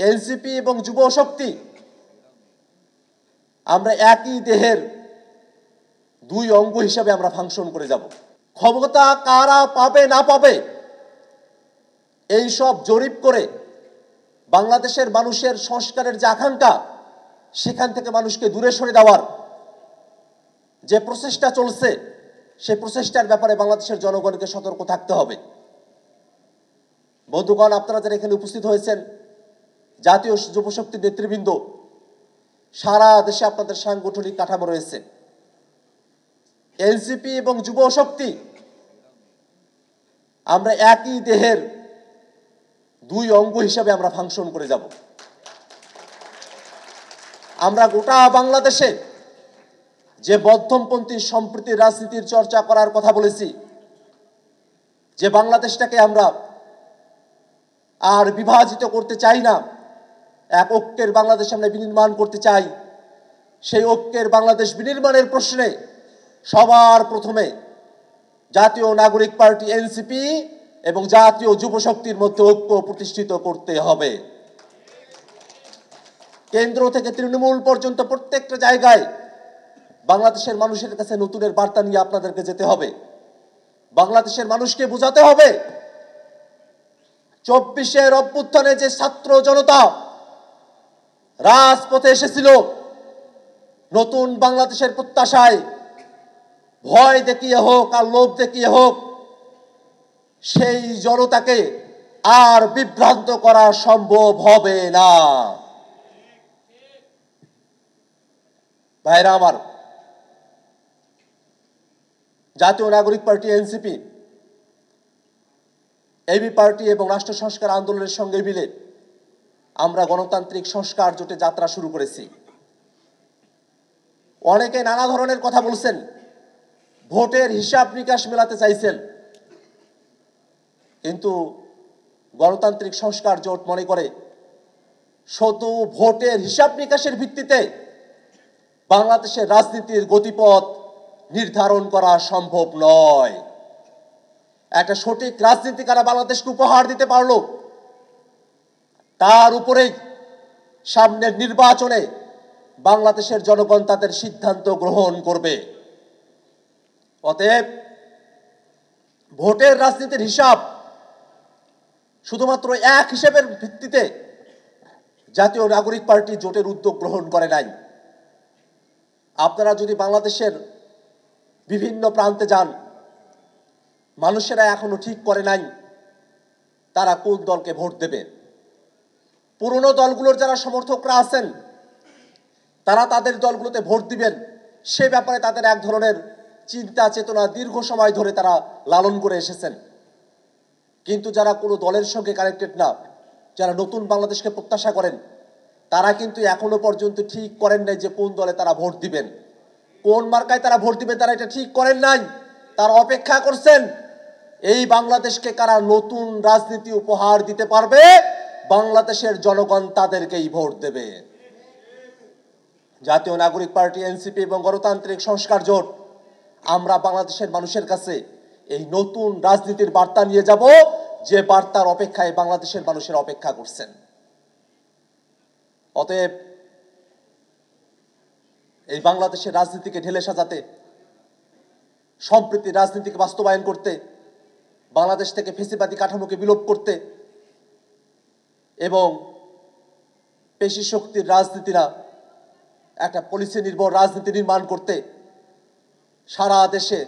NCP এবং যুব শক্তি আমরা একই দেহের দুই অঙ্গ হিসাবে আমরা ফাংশন করে যাব। ক্ষমতা কারা পাবে না পাবে এই সব জরিপ করে বাংলাদেশের মানুষের সংস্কারের যে আকাঙ্ক্ষা সেখান থেকে মানুষকে দূরে সরে দেওয়ার যে প্রচেষ্টা চলছে সেই প্রচেষ্টার ব্যাপারে বাংলাদেশের জনগণকে সতর্ক থাকতে হবে। বন্ধুগণ, আপনারা যারা এখানে উপস্থিত হয়েছেন, জাতীয় যুব শক্তির নেতৃবৃন্দ, সারা দেশে আপনাদের সাংগঠনিক কাঠামো রয়েছে। এনসিপি এবং যুব শক্তি আমরা একই দেহের দুই অঙ্গ হিসাবে আমরা ফাংশন করে যাব। আমরা গোটা বাংলাদেশে যে মধ্যমপন্থী সম্প্রীতির রাজনীতির চর্চা করার কথা বলেছি, যে বাংলাদেশটাকে আমরা আর বিভাজিত করতে চাই না, এক ঐক্যের বাংলাদেশ আমরা বিনির্মাণ করতে চাই, সেই ঐক্যের বাংলাদেশ বিনির্মাণের প্রশ্নে সবার প্রথমে জাতীয় নাগরিক পার্টি এনসিপি এবং জাতীয় যুব শক্তির মধ্যে ঐক্য প্রতিষ্ঠিত করতে হবে। কেন্দ্র থেকে তৃণমূল পর্যন্ত প্রত্যেকটা জায়গায় বাংলাদেশের মানুষের কাছে নতুনের বার্তা নিয়ে আপনাদেরকে যেতে হবে। বাংলাদেশের মানুষকে বোঝাতে হবে 24-এর অভ্যুত্থানে যে ছাত্র জনতা রাজপথে এসেছিল নতুন বাংলাদেশের প্রত্যাশায়, ভয় দেখিয়ে হোক আর লোভ দেখিয়ে হোক, সেই জনতাকে আর বিভ্রান্ত করা সম্ভব হবে না। ভাইরা আমার, জাতীয় নাগরিক পার্টি এনসিপি, এবি পার্টি এবং রাষ্ট্র সংস্কার আন্দোলনের সঙ্গে মিলে আমরা গণতান্ত্রিক সংস্কার জোটে যাত্রা শুরু করেছি। অনেকে নানা ধরনের কথা বলছেন, ভোটের হিসাব নিকাশ মেলাতে চাইছেন, কিন্তু গণতান্ত্রিক সংস্কার জোট মনে করে শুধু ভোটের হিসাব নিকাশের ভিত্তিতে বাংলাদেশের রাজনীতির গতিপথ নির্ধারণ করা সম্ভব নয়। একটা সঠিক রাজনীতি কারা বাংলাদেশকে উপহার দিতে পারলো, তার উপরেই সামনের নির্বাচনে বাংলাদেশের জনগণ তাদের সিদ্ধান্ত গ্রহণ করবে। অতএব ভোটের রাজনীতির হিসাব শুধুমাত্র এক হিসেবের ভিত্তিতে জাতীয় নাগরিক পার্টি জোটের উদ্যোগ গ্রহণ করে নাই। আপনারা যদি বাংলাদেশের বিভিন্ন প্রান্তে যান, মানুষেরা এখনো ঠিক করে নাই তারা কোন দলকে ভোট দেবে। পুরনো দলগুলোর যারা সমর্থকরা আছেন তারা তাদের দলগুলোতে ভোট দিবেন, সে ব্যাপারে তাদের এক ধরনের চিন্তা চেতনা দীর্ঘ সময় ধরে তারা লালন করে এসেছেন। কিন্তু যারা কোনো দলের সঙ্গে কানেক্টেড না, যারা নতুন বাংলাদেশকে প্রত্যাশা করেন, তারা কিন্তু এখনো পর্যন্ত ঠিক করেন নাই যে কোন দলে তারা ভোট দিবেন, কোন মার্কায় তারা ভোট দিবেন, তারা এটা ঠিক করেন নাই। তারা অপেক্ষা করছেন এই বাংলাদেশকে কারা নতুন রাজনীতি উপহার দিতে পারবে, বাংলাদেশের জনগণ তাদেরকেই ভোট দেবে। জাতীয় নাগরিক পার্টি এনসিপি এবং গণতান্ত্রিক সংস্কার জোট আমরা বাংলাদেশের মানুষের কাছে এই নতুন রাজনীতির বার্তা নিয়ে যাব, যে বার্তার অপেক্ষায় বাংলাদেশের মানুষের অপেক্ষা করছেন। অতএব এই বাংলাদেশের রাজনীতিকে ঢেলে সাজাতে, সম্প্রীতির রাজনীতিকে বাস্তবায়ন করতে, বাংলাদেশ থেকে ফ্যাসিবাদী কাঠামোকে বিলোপ করতে এবং পেশি শক্তির রাজনীতি না, একটা পলিসি নির্ভর রাজনীতি নির্মাণ করতে সারা দেশে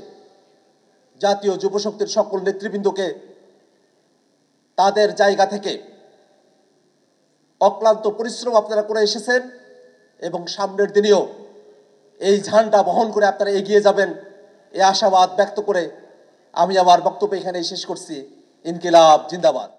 জাতীয় যুব শক্তির সকল নেতৃবৃন্দকে তাদের জায়গা থেকে অক্লান্ত পরিশ্রম আপনারা করে এসেছেন এবং সামনের দিনেও এই ঝান্ডা বহন করে আপনারা এগিয়ে যাবেন, এই আশাবাদ ব্যক্ত করে আমি আমার বক্তব্য এখানেই শেষ করছি। ইনকিলাব জিন্দাবাদ।